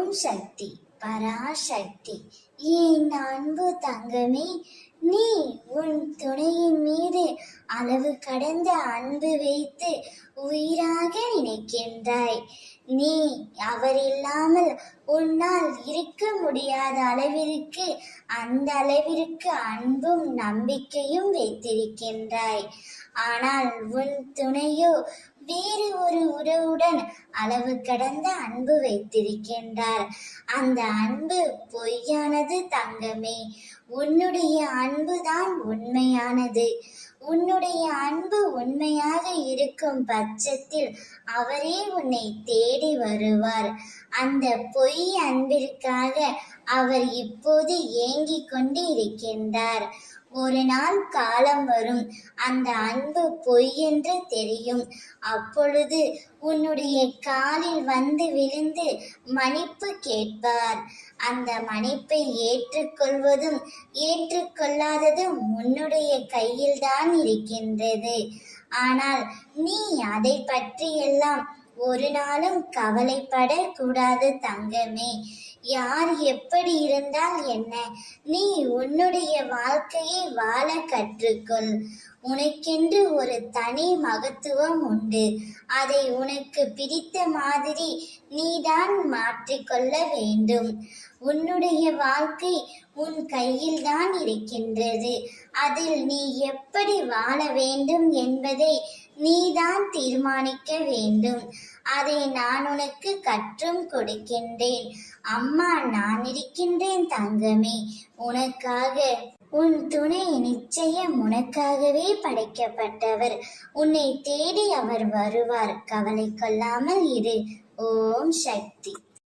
ஓம் சக்தி பராசக்தி. என் அன்பு தங்கமே, நீ உன் துணையின் மீது அளவு கடந்த அன்பு வைத்து உயிராக நினைக்கின்றாய். நீ அவர் இல்லாமல் உன்னால் இருக்க முடியாத அளவிற்கு அந்த அளவிற்கு அன்பும் நம்பிக்கையும் வைத்திருக்கின்றாய். ஆனால் உன் துணையோ வேறு ஒரு உறவுடன் அளவு கடந்த அன்பு வைத்திருக்கின்றார். அந்த அன்பு பொய்யானது தங்கமே. உன்னுடைய அன்புதான் உண்மையானது. உன்னுடைய அன்பு உண்மையாக இருக்கும் பட்சத்தில் அவரே உன்னை தேடி வருவார். அந்த பொய் அன்பிற்காக அவர் இப்போது ஏங்கிக் கொண்டு இருக்கின்றார். ஒரு நாள் காலம் வரும், அந்த அன்பு பொய் என்று தெரியும். அப்பொழுது உன்னுடைய காலில் வந்து விழுந்து மன்னிப்பு கேட்பார். அந்த மன்னிப்பை ஏற்றுக்கொள்வதும் ஏற்றுக்கொள்ளாததும் உன்னுடைய கையில்தான் இருக்கின்றது. ஆனால் நீ அதை பற்றியெல்லாம் ஒரு நாளும் கவலைப்படக்கூடாது தங்கமே. யார் எப்படி இருந்தால் என்ன, நீ உன்னுடைய வாழ்க்கையை வாழ கற்றுக்கொள். உனக்கென்று ஒரு தனி மகத்துவம் உண்டு. அதை உனக்கு பிடித்த மாதிரி நீதான் மாற்றிக்கொள்ள வேண்டும். உன்னுடைய வாழ்க்கை உன் கையில் தான் இருக்கின்றது. அதில் நீ எப்படி வாழ வேண்டும் என்பதை நீதான் தீர்மானிக்க வேண்டும். அதை நான் உனக்கு கற்றும் கொடுக்கின்றேன். அம்மா நான் இருக்கின்றேன் தங்கமே உனக்காக. உன் துணை நிச்சயம் உனக்காகவே படைக்கப்பட்டவர். உன்னை தேடி அவர் வருவார். கவலை கொள்ளாமல் இரு. ஓம் சக்தி.